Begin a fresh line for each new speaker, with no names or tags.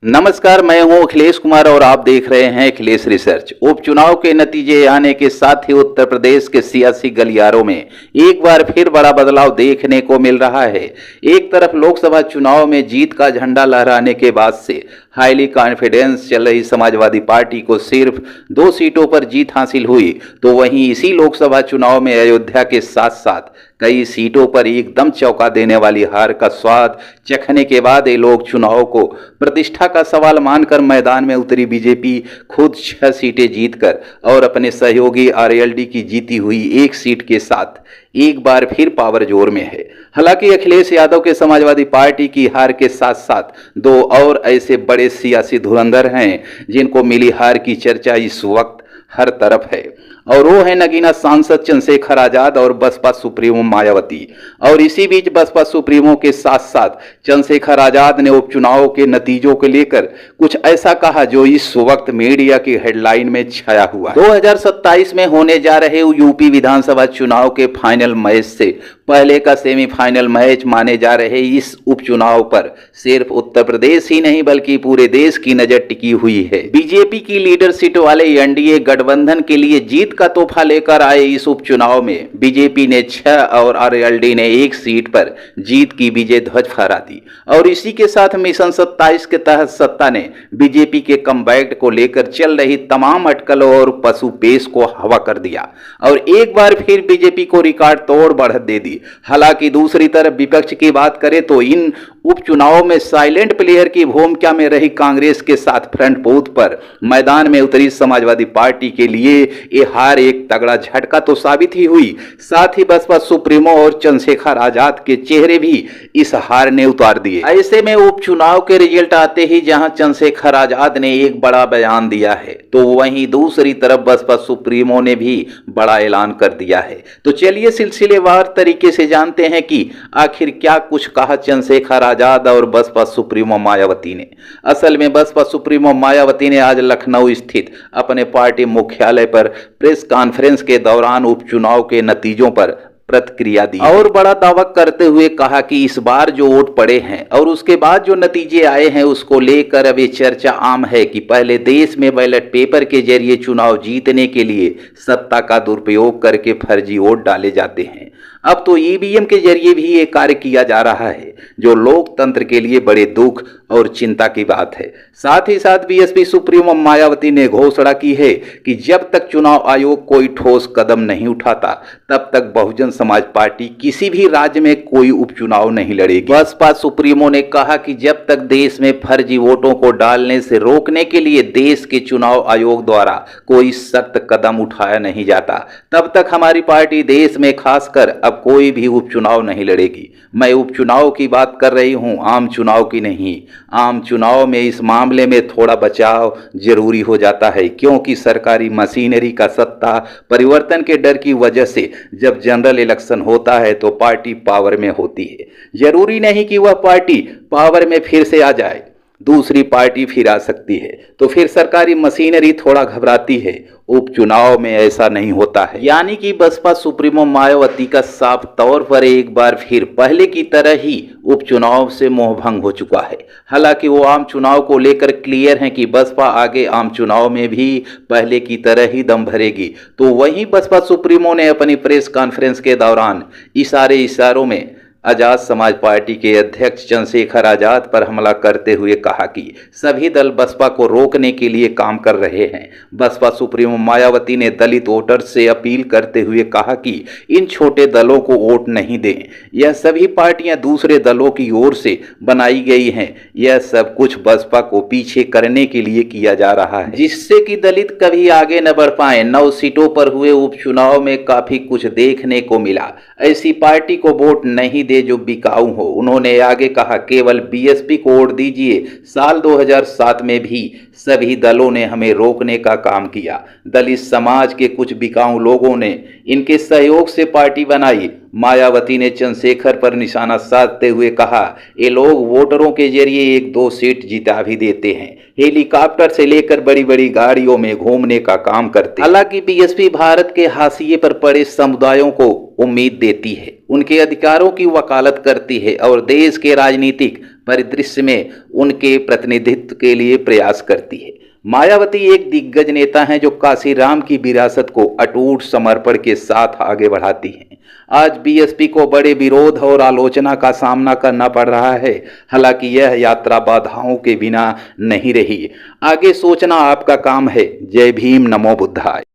नमस्कार, मैं हूं अखिलेश कुमार और आप देख रहे हैं अखिलेश रिसर्च। उपचुनाव के नतीजे आने के साथ ही उत्तर प्रदेश के सियासी गलियारों में एक बार फिर बड़ा बदलाव देखने को मिल रहा है। एक तरफ लोकसभा चुनाव में जीत का झंडा लहराने के बाद से हाईली कॉन्फिडेंस चल रही समाजवादी पार्टी को सिर्फ 2 सीटों पर जीत हासिल हुई, तो वहीं इसी लोकसभा चुनाव में अयोध्या के साथ साथ कई सीटों पर एकदम चौंका देने वाली हार का स्वाद चखने के बाद ये लोग चुनाव को प्रतिष्ठा का सवाल मानकर मैदान में उतरी बीजेपी खुद 6 सीटें जीतकर और अपने सहयोगी आरएलडी की जीती हुई 1 सीट के साथ एक बार फिर पावर जोर में है। हालांकि अखिलेश यादव के समाजवादी पार्टी की हार के साथ साथ 2 और ऐसे बड़े सियासी धुरंधर हैं जिनको मिली हार की चर्चा इस वक्त हर तरफ है, और वो है नगीना सांसद चंद्रशेखर आजाद और बसपा सुप्रीमो मायावती। और इसी बीच बसपा सुप्रीमो के साथ साथ चंद्रशेखर आजाद ने उपचुनाव के नतीजों को लेकर कुछ ऐसा कहा जो इस वक्त मीडिया की हेडलाइन में छाया हुआ है। 2027 में होने जा रहे यूपी विधानसभा चुनाव के फाइनल मैच से पहले का सेमीफाइनल मैच माने जा रहे इस उपचुनाव पर सिर्फ उत्तर प्रदेश ही नहीं बल्कि पूरे देश की नजर टिकी हुई है। बीजेपी की लीडरशिप वाले एनडीए गठबंधन के लिए जीत का तोहफा लेकर आए इस उपचुनाव में बीजेपी ने 6 और आरएलडी ने 1 सीट पर जीत की विजय ध्वज फहरा दी। और इसी के साथ मिशन 27 के तहत सत्ता ने बीजेपी के कमबैक को लेकर चल रही तमाम अटकलों और पशु पेश को हवा कर दिया और एक बार फिर बीजेपी को रिकॉर्ड तोड़ बढ़त दे दी। हालांकि दूसरी तरफ विपक्ष की बात करें तो इन उपचुनाव में साइलेंट प्लेयर की भूमिका में रही कांग्रेस के साथ फ्रंट बूथ पर मैदान में उतरी समाजवादी पार्टी के लिए ये हार एक तगड़ा झटका तो साबित ही हुई, साथ ही बसपा सुप्रीमो और चंद्रशेखर आजाद के चेहरे भी इस हार ने उतार दिए। ऐसे में उपचुनाव के रिजल्ट आते ही जहां चंद्रशेखर आजाद ने एक बड़ा बयान दिया है तो वहीं दूसरी तरफ बसपा सुप्रीमो ने भी बड़ा ऐलान कर दिया है। तो चलिए सिलसिलेवार तरीके से जानते हैं कि आखिर क्या कुछ कहा चंद्रशेखर आजाद और बसपा सुप्रीमो मायावती ने। असल में बसपा सुप्रीमो मायावती ने आज लखनऊ स्थित अपने पार्टी मुख्यालय पर प्रेस कॉन्फ्रेंस के दौरान उपचुनाव के नतीजों पर प्रतिक्रिया दी और बड़ा दावा करते हुए कहा कि इस बार जो वोट पड़े हैं और उसके बाद जो नतीजे आए हैं उसको लेकर अब ये चर्चा आम है कि पहले देश में बैलेट पेपर के जरिए चुनाव जीतने के लिए सत्ता का दुरुपयोग करके फर्जी वोट डाले जाते हैं, अब तो ईवीएम के जरिए भी ये कार्य किया जा रहा है जो लोकतंत्र के लिए बड़े दुख और चिंता की बात है। साथ ही साथ बीएसपी सुप्रीमो मायावती ने घोषणा की है कि जब तक चुनाव आयोग कोई ठोस कदम नहीं उठाता तब तक बहुजन समाज पार्टी किसी भी राज्य में कोई उपचुनाव नहीं लड़ेगी। बसपा सुप्रीमो ने कहा कि जब तक देश में फर्जी वोटों को डालने से रोकने के लिए देश के चुनाव आयोग द्वारा कोई सख्त कदम उठाया नहीं जाता तब तक हमारी पार्टी देश में खासकर अब कोई भी उपचुनाव नहीं लड़ेगी। मैं उपचुनाव की बात कर रही हूं, आम चुनाव की नहीं। आम चुनाव में इस मामले में थोड़ा बचाव जरूरी हो जाता है क्योंकि सरकारी मशीनरी का सत्ता परिवर्तन के डर की वजह से जब जनरल इलेक्शन होता है तो पार्टी पावर में होती है। जरूरी नहीं कि वह पार्टी पावर में फिर से आ जाए, दूसरी पार्टी फिर आ सकती है तो फिर सरकारी मशीनरी थोड़ा घबराती है। उपचुनाव में ऐसा नहीं होता है। यानी कि बसपा सुप्रीमो मायावती का साफ तौर पर एक बार फिर पहले की तरह ही उपचुनाव से मोहभंग हो चुका है। हालांकि वो आम चुनाव को लेकर क्लियर है कि बसपा आगे आम चुनाव में भी पहले की तरह ही दम भरेगी। तो वहीं बसपा सुप्रीमो ने अपनी प्रेस कॉन्फ्रेंस के दौरान इशारों में आजाद समाज पार्टी के अध्यक्ष चंद्रशेखर आजाद पर हमला करते हुए कहा कि सभी दल बसपा को रोकने के लिए काम कर रहे हैं। बसपा सुप्रीमो मायावती ने दलित वोटर्स से अपील करते हुए कहा कि इन छोटे दलों को वोट नहीं दें, यह सभी पार्टियां दूसरे दलों की ओर से बनाई गई हैं, यह सब कुछ बसपा को पीछे करने के लिए किया जा रहा है जिससे कि दलित कभी आगे न बढ़ पाए। 9 सीटों पर हुए उपचुनाव में काफी कुछ देखने को मिला। ऐसी पार्टी को वोट नहीं दे जो बिकाऊ हो। उन्होंने आगे कहा केवल बीएसपी को वोट दीजिए। साल 2007 में भी सभी दलों ने हमें रोकने का काम किया। दलित समाज के कुछ बिकाऊ लोगों ने इनके सहयोग से पार्टी बनाई। मायावती ने चंद्रशेखर पर निशाना साधते हुए कहा ये लोग वोटरों के जरिए 1-2 सीट जिता भी देते हैं, हेलीकॉप्टर से लेकर बड़ी बड़ी गाड़ियों में घूमने का काम करते। हालांकि बीएसपी भारत के हाशिए पर पड़े समुदायों को उम्मीद देती है, उनके अधिकारों की वकालत करती है और देश के राजनीतिक परिदृश्य में उनके प्रतिनिधित्व के लिए प्रयास करती है। मायावती एक दिग्गज नेता हैं जो काशीराम की विरासत को अटूट समर्पण के साथ आगे बढ़ाती हैं। आज बीएसपी को बड़े विरोध और आलोचना का सामना करना पड़ रहा है। हालांकि यह यात्रा बाधाओं के बिना नहीं रही। आगे सोचना आपका काम है। जय भीम, नमो बुद्धाय।